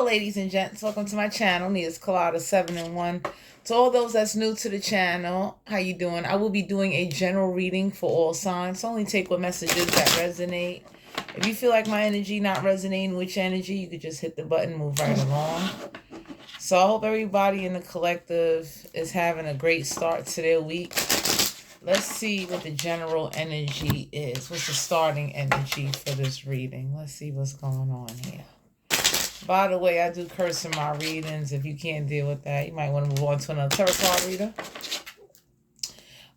Hello, ladies and gents. Welcome to my channel, Nia's Colada 7 in 1. To all those that's new to the channel, how you doing? I will be doing a general reading for all signs. Only take what messages that resonate. If you feel like my energy not resonating with your energy, you could just hit the button, move right along. So I hope everybody in the collective is having a great start to their week. Let's see what the general energy is. What's the starting energy for this reading? Let's see what's going on here. By the way, I do curse in my readings. If you can't deal with that, you might want to move on to another tarot card reader.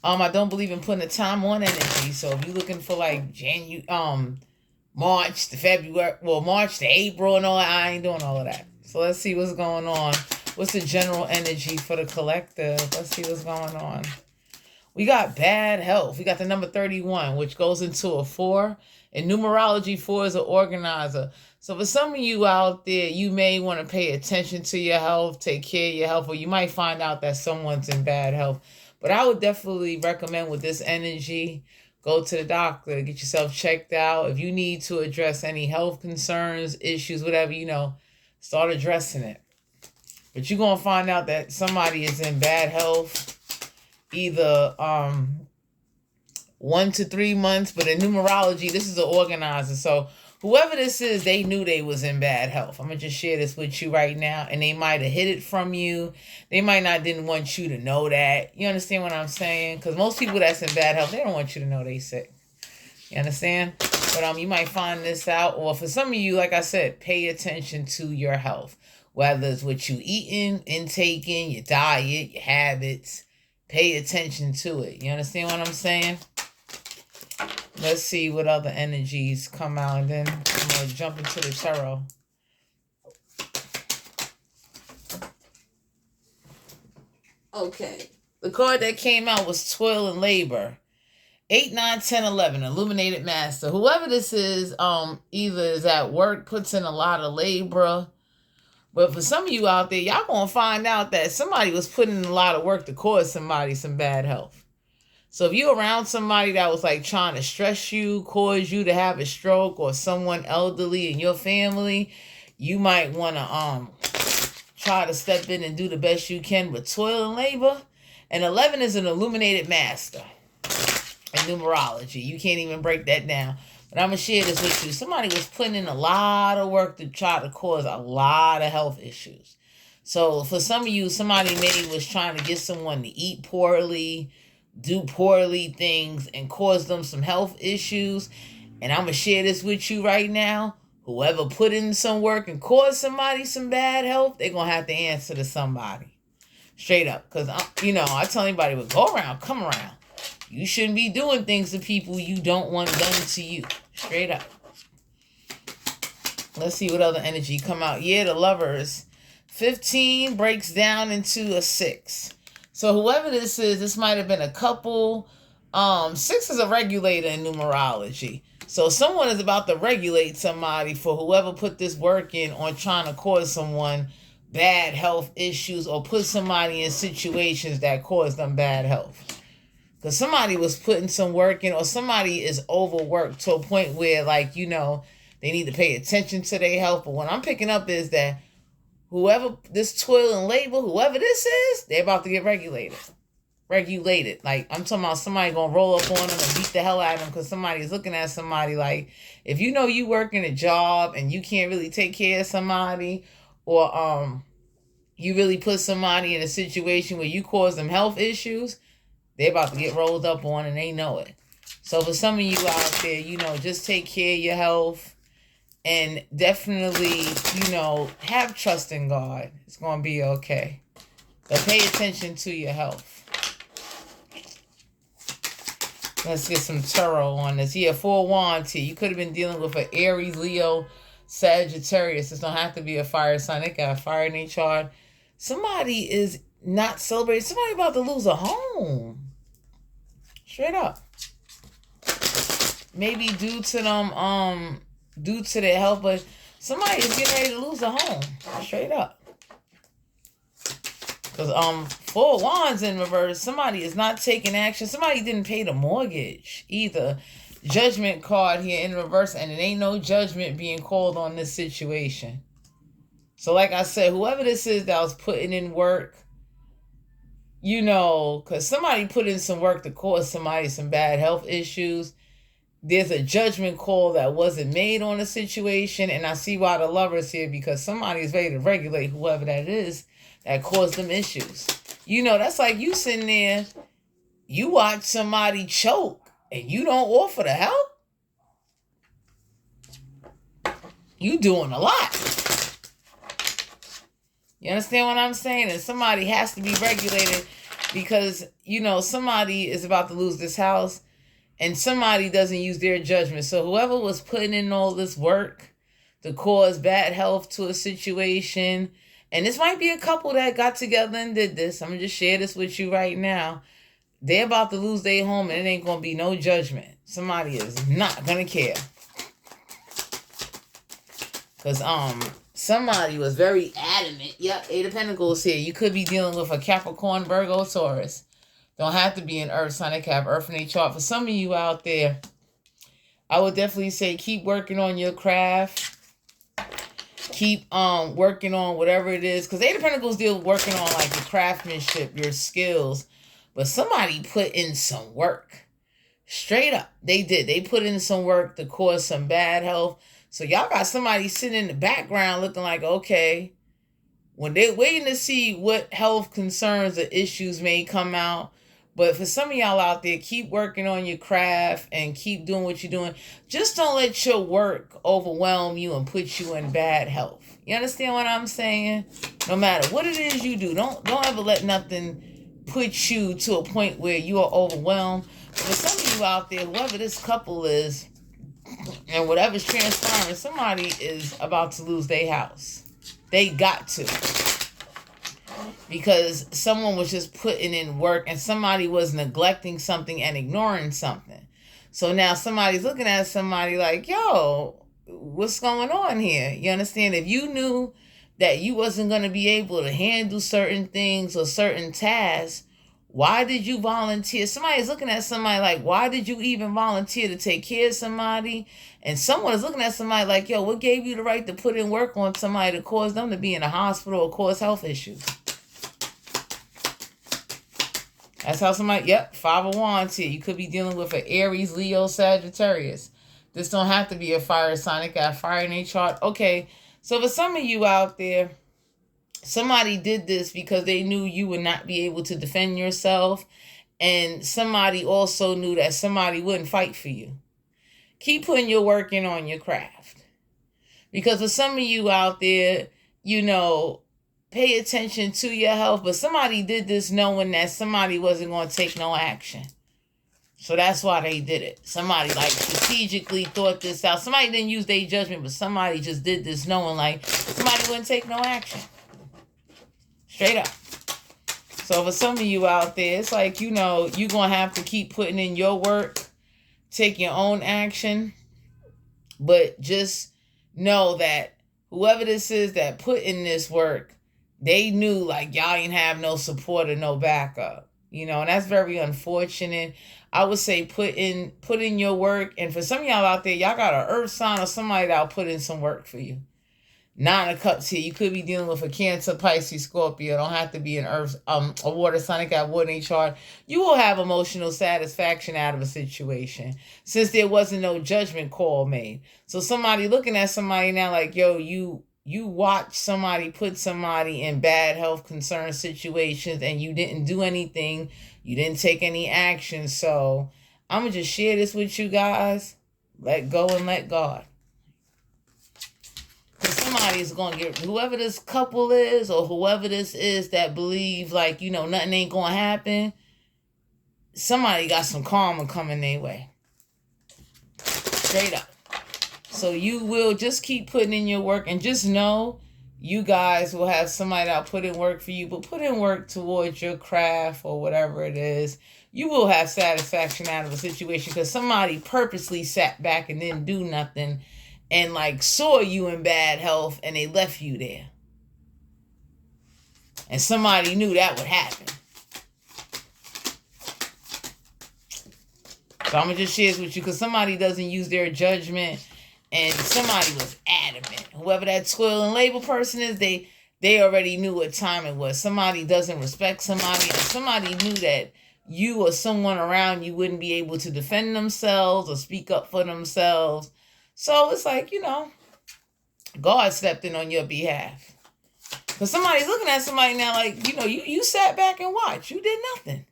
I don't believe in putting a time on energy. So if you're looking for like March to February, well, March to April and all that, I ain't doing all of that. So let's see what's going on. What's the general energy for the collective? Let's see what's going on. We got bad health. We got the number 31, which goes into a 4. In numerology, 4 is an organizer. So for some of you out there, you may want to pay attention to your health, take care of your health, or you might find out that someone's in bad health. But I would definitely recommend with this energy, go to the doctor, get yourself checked out. If you need to address any health concerns, issues, whatever, start addressing it. But you're going to find out that somebody is in bad health, either 1 to 3 months. But in numerology, this is an organizer. So whoever this is, they knew they was in bad health. I'm going to just share this with you right now. And they might have hid it from you. They might not didn't want you to know that. You understand what I'm saying? Because most people that's in bad health, they don't want you to know they sick. You understand? But you might find this out. Or for some of you, like I said, pay attention to your health. Whether it's what you eating, intaking, your diet, your habits. Pay attention to it. You understand what I'm saying? Let's see what other energies come out. And then I'm going to jump into the tarot. Okay. The card that came out was Toil and Labor. 8, 9, 10, 11. Illuminated Master. Whoever this is, either is at work, puts in a lot of labor. But for some of you out there, y'all going to find out that somebody was putting in a lot of work to cause somebody some bad health. So if you're around somebody that was like trying to stress you, cause you to have a stroke, or someone elderly in your family, you might want to try to step in and do the best you can with toil and labor. And 11 is an illuminated master in numerology. You can't even break that down. But I'm going to share this with you. Somebody was putting in a lot of work to try to cause a lot of health issues. So for some of you, somebody maybe was trying to get someone to eat poorly, do poorly things, and cause them some health issues. And I'm going to share this with you right now. Whoever put in some work and caused somebody some bad health, they're going to have to answer to somebody. Straight up. Because, I tell anybody, well, go around, come around. You shouldn't be doing things to people you don't want done to you. Straight up. Let's see what other energy come out. Yeah, the Lovers. 15 breaks down into a 6. So whoever this is, this might have been a couple. 6 is a regulator in numerology. So someone is about to regulate somebody for whoever put this work in on trying to cause someone bad health issues or put somebody in situations that cause them bad health. Because somebody was putting some work in, or somebody is overworked to a point where, they need to pay attention to their health. But what I'm picking up is that whoever, this toil and labor, whoever this is, they're about to get regulated. Like, I'm talking about somebody going to roll up on them and beat the hell out of them because somebody's looking at somebody like, if you know you work in a job and you can't really take care of somebody, or you really put somebody in a situation where you cause them health issues, they're about to get rolled up on and they know it. So for some of you out there, just take care of your health and definitely, have trust in God. It's going to be okay. But pay attention to your health. Let's get some tarot on this. Yeah, 4 wands here. You could have been dealing with an Aries, Leo, Sagittarius. It don't have to be a fire sign. They got fire in their chart. Somebody is not celebrating. Somebody about to lose a home. Straight up. Maybe due to their health, but somebody is getting ready to lose a home. Straight up. Because 4 wands in reverse, somebody is not taking action. Somebody didn't pay the mortgage either. Judgment card here in reverse, and it ain't no judgment being called on this situation. So like I said, whoever this is that was putting in work, because somebody put in some work to cause somebody some bad health issues. There's a judgment call that wasn't made on the situation, and I see why the lover's here, because somebody's ready to regulate whoever that is that caused them issues. That's like you sitting there, you watch somebody choke, and you don't offer the help. You doing a lot. You understand what I'm saying? And somebody has to be regulated because, somebody is about to lose this house and somebody doesn't use their judgment. So whoever was putting in all this work to cause bad health to a situation, and this might be a couple that got together and did this. I'm going to just share this with you right now. They're about to lose their home and it ain't going to be no judgment. Somebody is not going to care. Because somebody was very adamant. Yep, Eight of Pentacles here. You could be dealing with a Capricorn, Virgo, Taurus. Don't have to be an earth sign. They can have earth in their chart. For some of you out there, I would definitely say keep working on your craft. Keep working on whatever it is. Because Eight of Pentacles deal with working on like your craftsmanship, your skills. But somebody put in some work. Straight up. They did. They put in some work to cause some bad health. So y'all got somebody sitting in the background looking like, okay, when they're waiting to see what health concerns or issues may come out. But for some of y'all out there, keep working on your craft and keep doing what you're doing. Just don't let your work overwhelm you and put you in bad health. You understand what I'm saying? No matter what it is you do, don't ever let nothing put you to a point where you are overwhelmed. But for some of you out there, whoever this couple is, and whatever's transpiring, somebody is about to lose their house. They got to. Because someone was just putting in work and somebody was neglecting something and ignoring something. So now somebody's looking at somebody like, yo, what's going on here? You understand? If you knew that you wasn't going to be able to handle certain things or certain tasks, why did you volunteer? Somebody's looking at somebody like, why did you even volunteer to take care of somebody? And someone is looking at somebody like, yo, what gave you the right to put in work on somebody to cause them to be in a hospital or cause health issues? That's how somebody, yep, Five of Wands here. You could be dealing with an Aries, Leo, Sagittarius. This don't have to be a fire sign. It got fire in their chart. Okay, so for some of you out there, somebody did this because they knew you would not be able to defend yourself. And somebody also knew that somebody wouldn't fight for you. Keep putting your work in on your craft. Because for some of you out there, pay attention to your health. But somebody did this knowing that somebody wasn't going to take no action. So that's why they did it. Somebody like strategically thought this out. Somebody didn't use their judgment, but somebody just did this knowing like somebody wouldn't take no action. Straight up. So for some of you out there, it's like, you're going to have to keep putting in your work, take your own action. But just know that whoever this is that put in this work, they knew like y'all ain't have no support or no backup, and that's very unfortunate. I would say put in your work. And for some of y'all out there, y'all got an earth sign or somebody that'll put in some work for you. Nine of Cups here. You could be dealing with a Cancer, Pisces, Scorpio. Don't have to be an earth, a water sign. Got water in a chart. You will have emotional satisfaction out of a situation since there wasn't no judgment call made. So somebody looking at somebody now like, yo, you watch somebody put somebody in bad health concern situations and you didn't do anything. You didn't take any action. So I'm going to just share this with you guys. Let go and let God. Because somebody's going to get, whoever this couple is or whoever this is that believe like, nothing ain't going to happen. Somebody got some karma coming their way. Straight up. So you will just keep putting in your work and just know you guys will have somebody that'll put in work for you, but put in work towards your craft or whatever it is. You will have satisfaction out of a situation because somebody purposely sat back and didn't do nothing and like saw you in bad health and they left you there. And somebody knew that would happen. So I'm going to just share this with you because somebody doesn't use their judgment and somebody was adamant. Whoever that toil and labor person is, they already knew what time it was. Somebody doesn't respect somebody, and somebody knew that you or someone around you wouldn't be able to defend themselves or speak up for themselves. So it's like, God stepped in on your behalf. Because somebody's looking at somebody now like, you sat back and watched. You did nothing.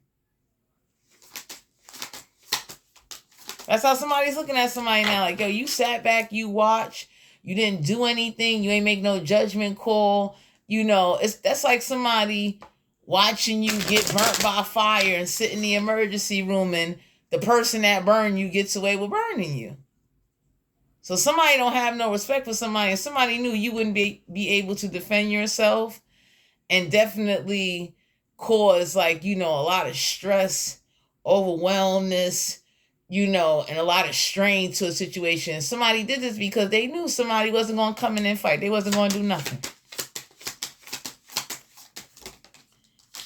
That's how somebody's looking at somebody now. Like, yo, you sat back, you watched. You didn't do anything. You ain't make no judgment call. That's like somebody watching you get burnt by fire and sit in the emergency room, and the person that burned you gets away with burning you. So somebody don't have no respect for somebody, and somebody knew you wouldn't be able to defend yourself, and definitely cause a lot of stress, overwhelmness, and a lot of strain to a situation. Somebody did this because they knew somebody wasn't going to come in and fight. They wasn't going to do nothing.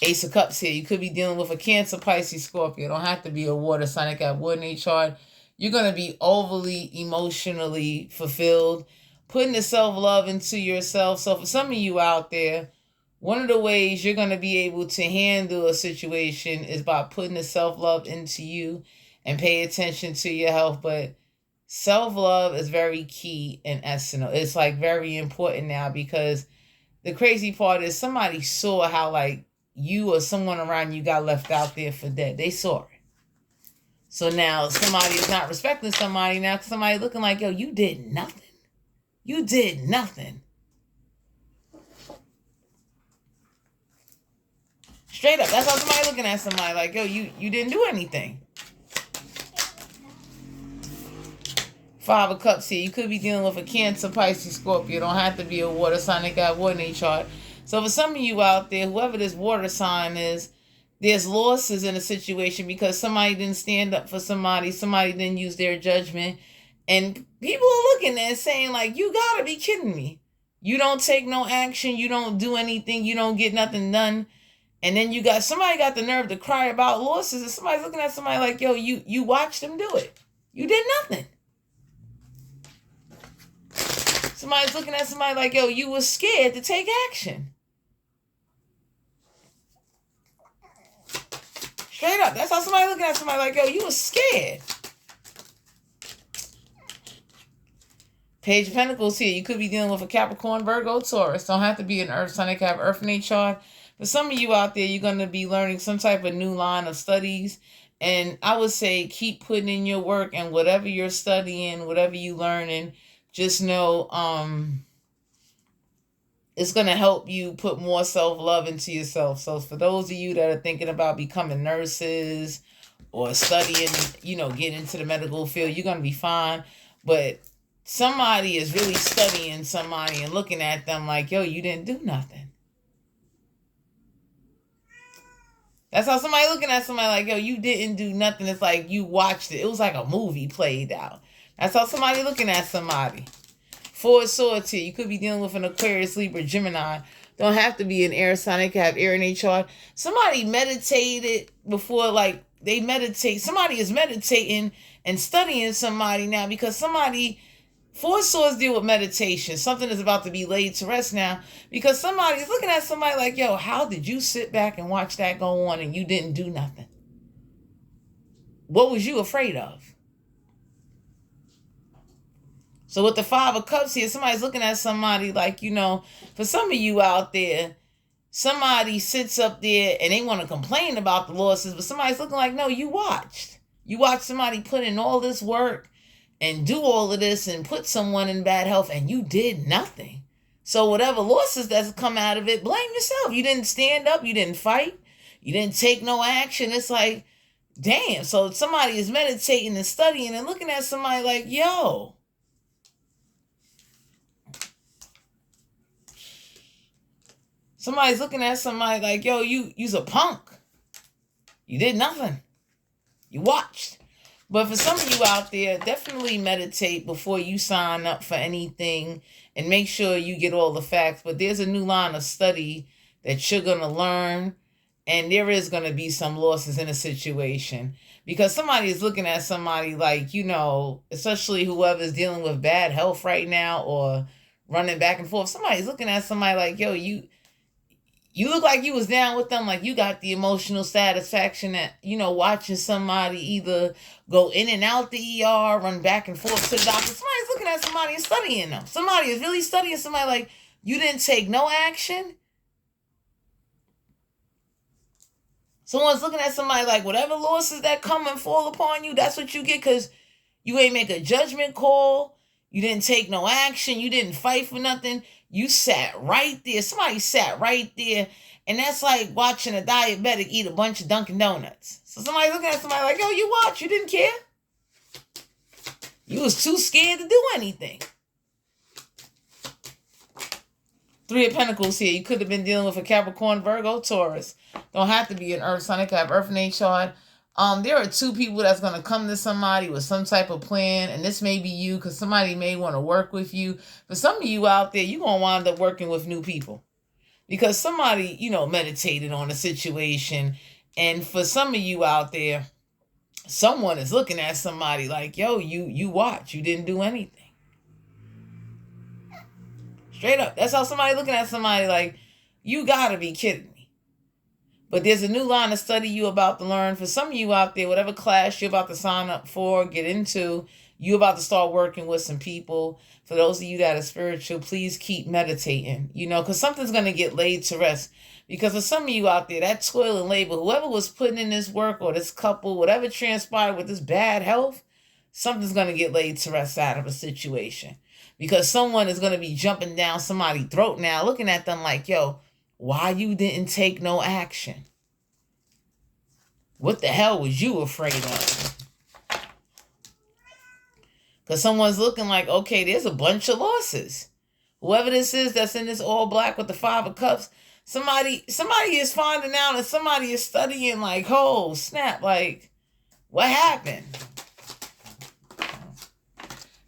Ace of Cups here. You could be dealing with a Cancer, Pisces, Scorpio. It don't have to be a water sign. It got wood in a chart. You're going to be overly emotionally fulfilled, putting the self-love into yourself. So for some of you out there, one of the ways you're going to be able to handle a situation is by putting the self-love into you and pay attention to your health. But self-love is very key and essential. It's very important now, because the crazy part is somebody saw how you or someone around you got left out there for dead. They saw it. So now somebody is not respecting somebody. Now somebody looking like, yo, you did nothing. You did nothing. Straight up. That's how somebody looking at somebody like, yo, you didn't do anything. Five of Cups here. You could be dealing with a Cancer, Pisces, Scorpio. Don't have to be a water sign. They got water in a chart. So for some of you out there, whoever this water sign is, there's losses in a situation because somebody didn't stand up for somebody. Somebody didn't use their judgment. And people are looking and saying, you got to be kidding me. You don't take no action. You don't do anything. You don't get nothing done. And then somebody got the nerve to cry about losses. And somebody's looking at somebody like, yo, you watched them do it. You did nothing. Somebody's looking at somebody like, yo, you were scared to take action. Straight up. That's how somebody looking at somebody like, yo, you were scared. Page of Pentacles here. You could be dealing with a Capricorn, Virgo, Taurus. Don't have to be an earth sign. They can have earth in their chart. For some of you out there, you're going to be learning some type of new line of studies. And I would say keep putting in your work, and whatever you're studying, whatever you're learning, just know it's going to help you put more self-love into yourself. So for those of you that are thinking about becoming nurses or studying, getting into the medical field, you're going to be fine. But somebody is really studying somebody and looking at them like, yo, you didn't do nothing. That's how somebody looking at somebody like, yo, you didn't do nothing. It's like you watched it. It was like a movie played out. That's how somebody looking at somebody. Four of Swords here. You could be dealing with an Aquarius, Libra, Gemini. Don't have to be an air sign. They can have air in their chart. Somebody meditated before, they meditate. Somebody is meditating and studying somebody now, because Four of Swords deal with meditation. Something is about to be laid to rest now, because somebody's looking at somebody like, yo, how did you sit back and watch that go on and you didn't do nothing? What was you afraid of? So with the Five of Cups here, somebody's looking at somebody like, for some of you out there, somebody sits up there and they want to complain about the losses, but somebody's looking like, no, you watched. You watched somebody put in all this work and do all of this and put someone in bad health, and you did nothing. So whatever losses that's come out of it, blame yourself. You didn't stand up. You didn't fight. You didn't take no action. It's like, damn. So somebody is meditating and studying and looking at somebody like, yo, somebody's looking at somebody like, yo, you's a punk. You did nothing. You watched. But for some of you out there, definitely meditate before you sign up for anything and make sure you get all the facts. But there's a new line of study that you're going to learn, and there is going to be some losses in a situation. Because somebody is looking at somebody like, especially whoever's dealing with bad health right now or running back and forth. Somebody's looking at somebody like, yo, you look like you was down with them, like you got the emotional satisfaction that, watching somebody either go in and out the ER, run back and forth to the doctor. Somebody's looking at somebody and studying them. Somebody is really studying somebody like, you didn't take no action. Someone's looking at somebody like, whatever losses that come and fall upon you, that's what you get because you ain't make a judgment call. You didn't take no action. You didn't fight for nothing. You sat right there. Somebody sat right there. And that's like watching a diabetic eat a bunch of Dunkin' Donuts. So somebody's looking at somebody like, yo, you watch. You didn't care. You was too scared to do anything. Three of Pentacles here. You could have been dealing with a Capricorn, Virgo, Taurus. Don't have to be an Earth sign. It could have Earth in their chart. There are two people that's going to come to somebody with some type of plan, and this may be you because somebody may want to work with you. For some of you out there, you're going to wind up working with new people because somebody, meditated on a situation. And for some of you out there, someone is looking at somebody like, yo, you watch. You didn't do anything. Straight up. That's how somebody looking at somebody like, you got to be kidding me. But there's a new line of study you about to learn. For some of you out there, whatever class you're about to sign up for, get into, you're about to start working with some people. For those of you that are spiritual, please keep meditating, because something's going to get laid to rest. Because for some of you out there, that toil and labor, whoever was putting in this work or this couple, whatever transpired with this bad health, something's going to get laid to rest out of a situation. Because someone is going to be jumping down somebody's throat now, looking at them like, yo, why you didn't take no action? What the hell was you afraid of? Because someone's looking like, okay, there's a bunch of losses. Whoever this is that's in this all black with the 5 of cups, somebody is finding out and somebody is studying like, oh, snap, like, what happened?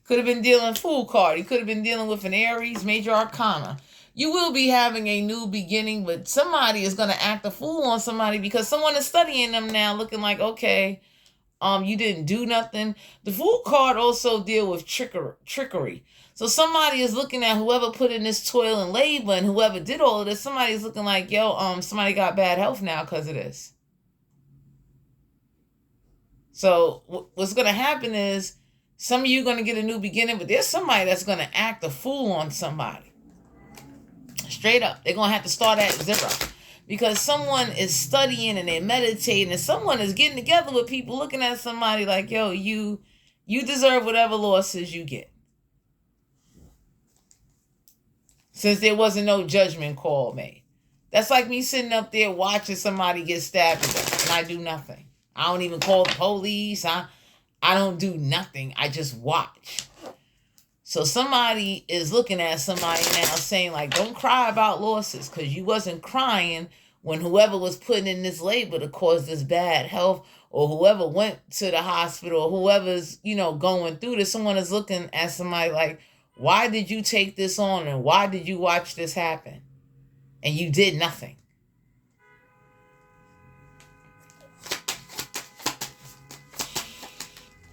Could have been dealing Fool card. You could have been dealing with an Aries, Major Arcana. You will be having a new beginning, but somebody is going to act a fool on somebody because someone is studying them now, looking like, okay, you didn't do nothing. The Fool card also deal with trickery. So somebody is looking at whoever put in this toil and labor and whoever did all of this, somebody is looking like, yo, somebody got bad health now because of this. So what's going to happen is some of you are going to get a new beginning, but there's somebody that's going to act a fool on somebody. Straight up. They're going to have to start at 0 because someone is studying and they're meditating and someone is getting together with people looking at somebody like, yo, you deserve whatever losses you get. Since there wasn't no judgment call made. That's like me sitting up there watching somebody get stabbed to death and I do nothing. I don't even call the police. I don't do nothing. I just watch. So somebody is looking at somebody now saying like, don't cry about losses because you wasn't crying when whoever was putting in this labor to cause this bad health or whoever went to the hospital or whoever's, going through this. Someone is looking at somebody like, why did you take this on and why did you watch this happen? And you did nothing.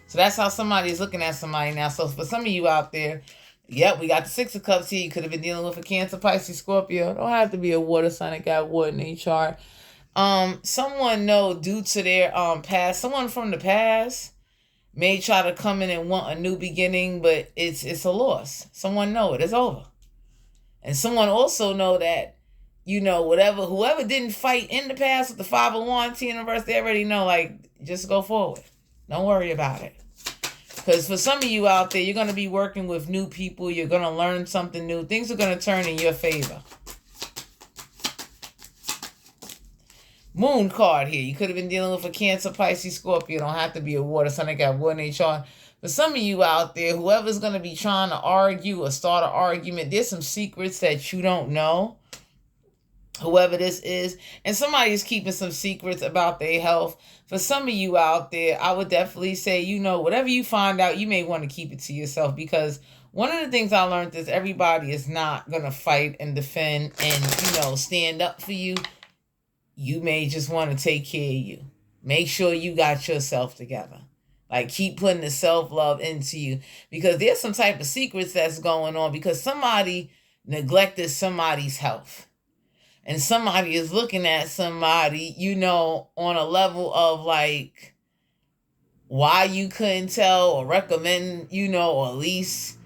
So that's how somebody is looking at somebody now. So for some of you out there, yep, we got the 6 of Cups here. You could have been dealing with a Cancer, Pisces, Scorpio. Don't have to be a water sign that got water in their chart. Someone due to their past, someone from the past may try to come in and want a new beginning, but it's a loss. Someone know it. It's over. And someone also know that, whoever didn't fight in the past with the 5 of Wands, T in reverse, they already know, like, just go forward. Don't worry about it. Because for some of you out there, you're going to be working with new people. You're going to learn something new. Things are going to turn in your favor. Moon card here. You could have been dealing with a Cancer, Pisces, Scorpio. Don't have to be a water sign. They got water in their chart. For some of you out there, whoever's going to be trying to argue or start an argument, there's some secrets that you don't know. Whoever this is, and somebody is keeping some secrets about their health. For some of you out there, I would definitely say, whatever you find out, you may want to keep it to yourself because one of the things I learned is everybody is not going to fight and defend and, stand up for you. You may just want to take care of you. Make sure you got yourself together. Like, keep putting the self-love into you, because there's some type of secrets that's going on because somebody neglected somebody's health. And somebody is looking at somebody, on a level of like, why you couldn't tell or recommend, or at least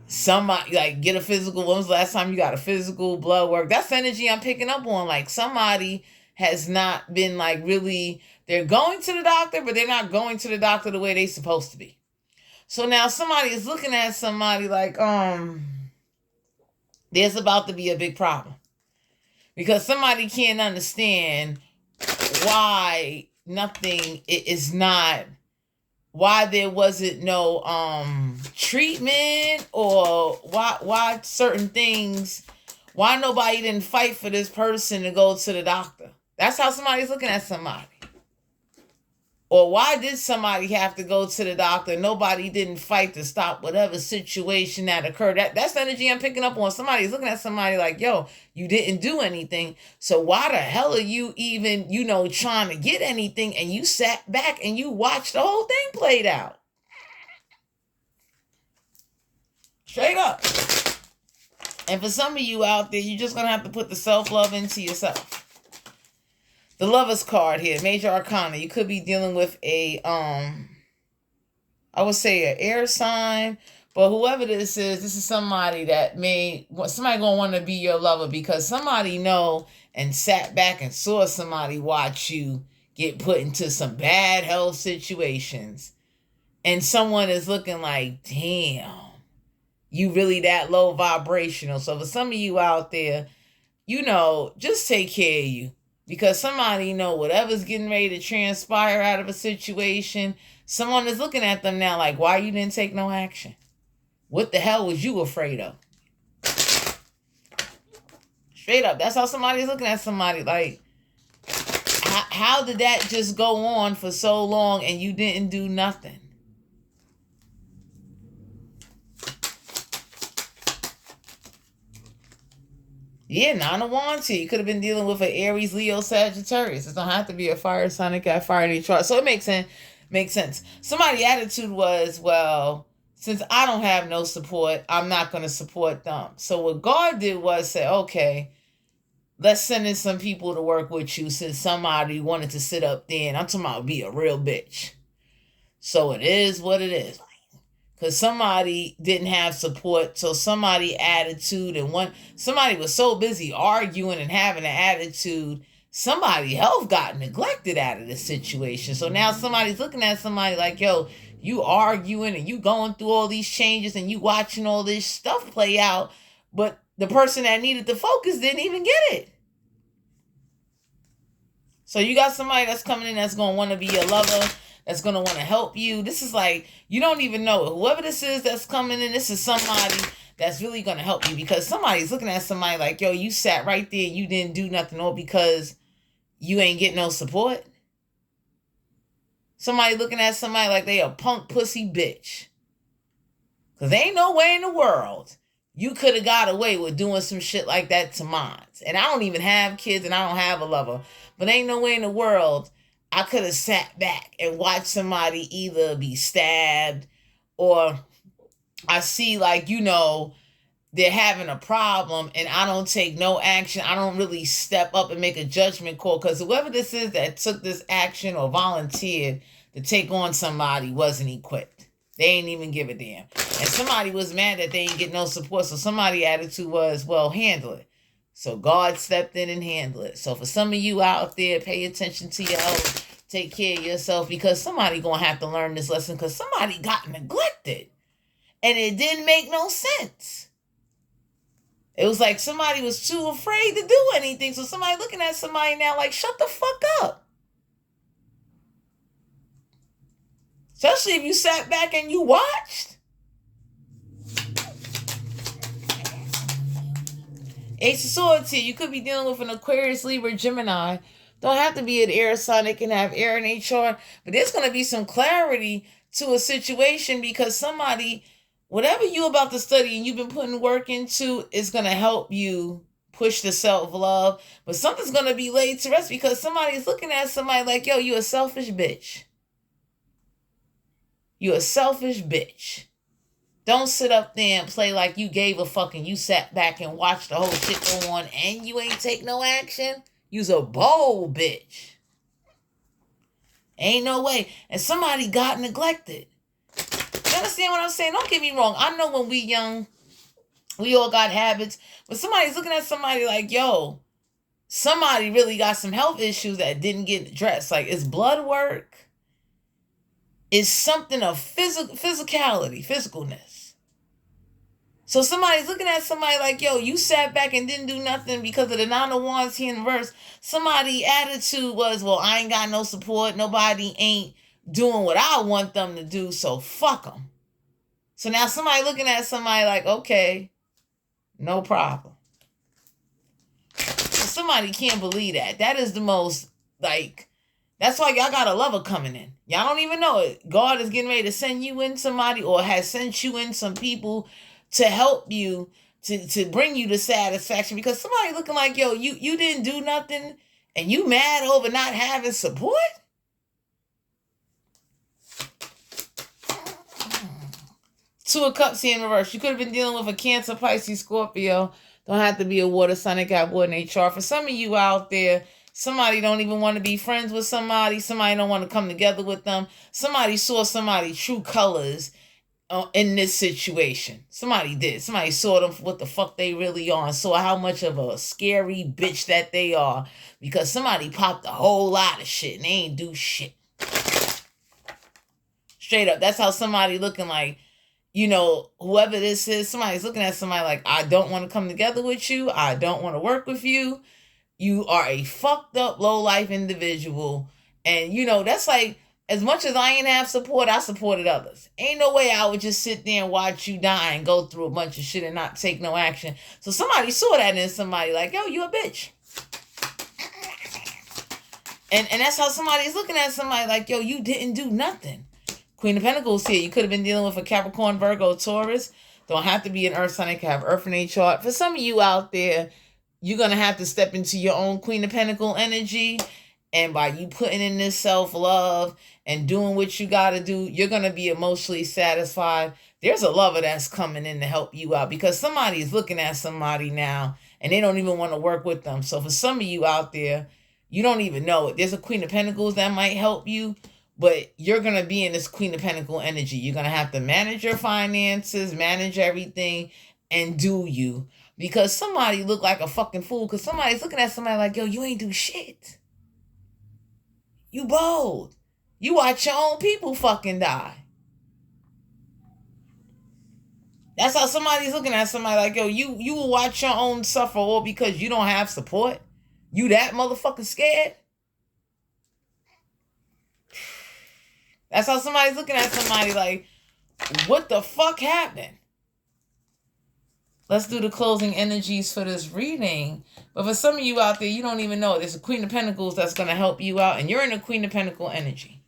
somebody like get a physical. When was the last time you got a physical blood work? That's energy I'm picking up on. Like, somebody has not been like really, they're going to the doctor, but they're not going to the doctor the way they're supposed to be. So now somebody is looking at somebody like, there's about to be a big problem. Because somebody can't understand why nothing is not, why there wasn't no treatment, or why certain things, why nobody didn't fight for this person to go to the doctor. That's how somebody's looking at somebody. Or why did somebody have to go to the doctor? Nobody didn't fight to stop whatever situation that occurred. That's the energy I'm picking up on. Somebody's looking at somebody like, yo, you didn't do anything. So why the hell are you even, trying to get anything? And you sat back and you watched the whole thing played out. Straight up. And for some of you out there, you're just going to have to put the self-love into yourself. The Lover's card here, Major Arcana. You could be dealing with a, I would say an air sign, but whoever this is somebody that somebody gonna want to be your lover, because somebody know and sat back and saw somebody watch you get put into some bad health situations, and someone is looking like, damn, you really that low vibrational. So for some of you out there, just take care of you. Because somebody whatever's getting ready to transpire out of a situation, someone is looking at them now like, why you didn't take no action? What the hell was you afraid of? Straight up. That's how somebody's looking at somebody. Like, how did that just go on for so long and you didn't do nothing? Yeah, Nine of Wands here. You could have been dealing with an Aries, Leo, Sagittarius. It don't have to be a fire sign. It got fire in each chart. So it makes sense. Somebody's attitude was, well, since I don't have no support, I'm not going to support them. So what God did was say, okay, let's send in some people to work with you, since somebody wanted to sit up there, and I'm talking about be a real bitch. So it is what it is. Because somebody didn't have support, so somebody's attitude, and somebody was so busy arguing and having an attitude, somebody's health got neglected out of the situation. So now somebody's looking at somebody like, yo, you arguing and you going through all these changes and you watching all this stuff play out, but the person that needed to focus didn't even get it. So you got somebody that's coming in that's going to want to be your lover, that's going to want to help you. This is like, you don't even know it. Whoever this is that's coming in, this is somebody that's really going to help you, because somebody's looking at somebody like, yo, you sat right there, you didn't do nothing, all because you ain't getting no support. Somebody looking at somebody like they a punk pussy bitch. Because there ain't no way in the world you could have got away with doing some shit like that to mine. And I don't even have kids and I don't have a lover. But ain't no way in the world I could have sat back and watched somebody either be stabbed, or I see like, they're having a problem and I don't take no action. I don't really step up and make a judgment call, because whoever this is that took this action or volunteered to take on somebody wasn't equipped. They ain't even give a damn. And somebody was mad that they ain't get no support. So somebody's attitude was, well, handle it. So God stepped in and handled it. So for some of you out there, pay attention to your health. Take care of yourself, because somebody going to have to learn this lesson, because somebody got neglected. And it didn't make no sense. It was like somebody was too afraid to do anything. So somebody looking at somebody now like, shut the fuck up. Especially if you sat back and you watched. Ace of Swords here. You could be dealing with an Aquarius, Libra, Gemini. Don't have to be an air sign. They can have air in their chart. But there's going to be some clarity to a situation, because somebody, whatever you about to study and you've been putting work into, is going to help you push the self-love, but something's going to be laid to rest because somebody's looking at somebody like, yo, you a selfish bitch. You a selfish bitch. Don't sit up there and play like you gave a fuck and you sat back and watched the whole shit go on and you ain't take no action. You's a bold bitch. Ain't no way. And somebody got neglected. You understand what I'm saying? Don't get me wrong. I know when we young, we all got habits. But somebody's looking at somebody like, yo, somebody really got some health issues that didn't get addressed. Like, it's blood work. It's something of physicalness. So somebody's looking at somebody like, yo, you sat back and didn't do nothing because of the 9 of Wands here in reverse. Somebody's attitude was, well, I ain't got no support. Nobody ain't doing what I want them to do, so fuck them. So now somebody looking at somebody like, okay, no problem. Somebody can't believe that. That is the most, like, that's why y'all got a lover coming in. Y'all don't even know it. God is getting ready to send you in somebody or has sent you in some people to help you, to bring you to satisfaction, because somebody looking like, yo, you didn't do nothing and you mad over not having support? Two of Cups here in reverse. You could have been dealing with a Cancer, Pisces, Scorpio. Don't have to be a water sign. They got water in their chart. For some of you out there, somebody don't even want to be friends with somebody. Somebody don't want to come together with them. Somebody saw somebody's true colors in this situation. Somebody did. Somebody saw them for what the fuck they really are and saw how much of a scary bitch that they are, because somebody popped a whole lot of shit and they ain't do shit. Straight up. That's how somebody looking like, you know, whoever this is, somebody's looking at somebody like, I don't want to come together with you. I don't want to work with you. You are a fucked up, low-life individual. And, you know, that's like, as much as I ain't have support, I supported others. Ain't no way I would just sit there and watch you die and go through a bunch of shit and not take no action. So somebody saw that in somebody like, yo, you a bitch. And that's how somebody's looking at somebody like, yo, you didn't do nothing. Queen of Pentacles here. You could have been dealing with a Capricorn, Virgo, Taurus. Don't have to be an earth sign. They can have earth in their chart. For some of you out there, you're going to have to step into your own Queen of Pentacle energy. And by you putting in this self-love and doing what you got to do, you're going to be emotionally satisfied. There's a lover that's coming in to help you out, because somebody is looking at somebody now and they don't even want to work with them. So for some of you out there, you don't even know it. There's a Queen of Pentacles that might help you, but you're going to be in this Queen of Pentacle energy. You're going to have to manage your finances, manage everything, and do you. Because somebody look like a fucking fool, because somebody's looking at somebody like, yo, you ain't do shit. You bold. You watch your own people fucking die. That's how somebody's looking at somebody like, yo, you will watch your own suffer all because you don't have support? You that motherfucking scared? That's how somebody's looking at somebody like, what the fuck happened? Let's do the closing energies for this reading. But for some of you out there, you don't even know. There's a Queen of Pentacles that's going to help you out. And you're in a Queen of Pentacle energy.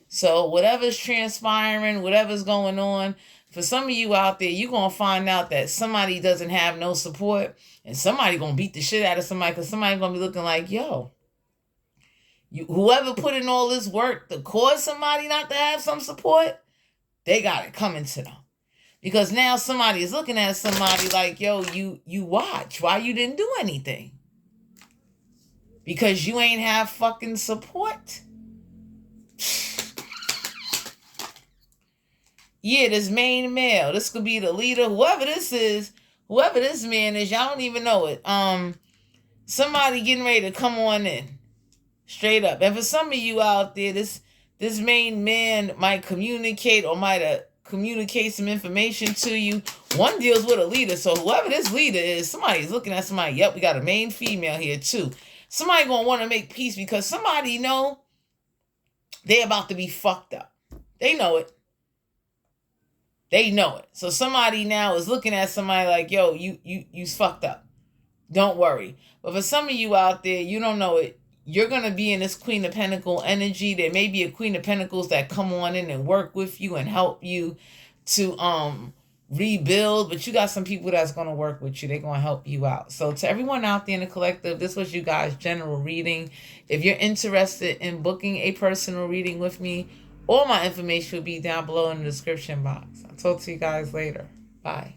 So whatever's transpiring, whatever's going on, for some of you out there, you're going to find out that somebody doesn't have no support. And somebody going to beat the shit out of somebody, because somebody's going to be looking like, yo, whoever put in all this work to cause somebody not to have some support, they got it coming to them. Because now somebody is looking at somebody like, yo, you watch. Why you didn't do anything? Because you ain't have fucking support. Yeah, this main male. This could be the leader. Whoever this is, whoever this man is, y'all don't even know it. Somebody getting ready to come on in. Straight up. And for some of you out there, this main man might communicate or might communicate some information to you. One deals with a leader. So whoever this leader is, somebody's looking at somebody. Yep, we got a main female here too. Somebody gonna want to make peace because somebody know they're about to be fucked up. They know it. They know it. So somebody now is looking at somebody like, yo, you's fucked up. Don't worry. But for some of you out there, you don't know it. You're going to be in this Queen of Pentacle energy. There may be a Queen of Pentacles that come on in and work with you and help you to rebuild, but you got some people that's going to work with you. They're going to help you out. So to everyone out there in the collective, this was you guys' general reading. If you're interested in booking a personal reading with me, all my information will be down below in the description box. I'll talk to you guys later. Bye.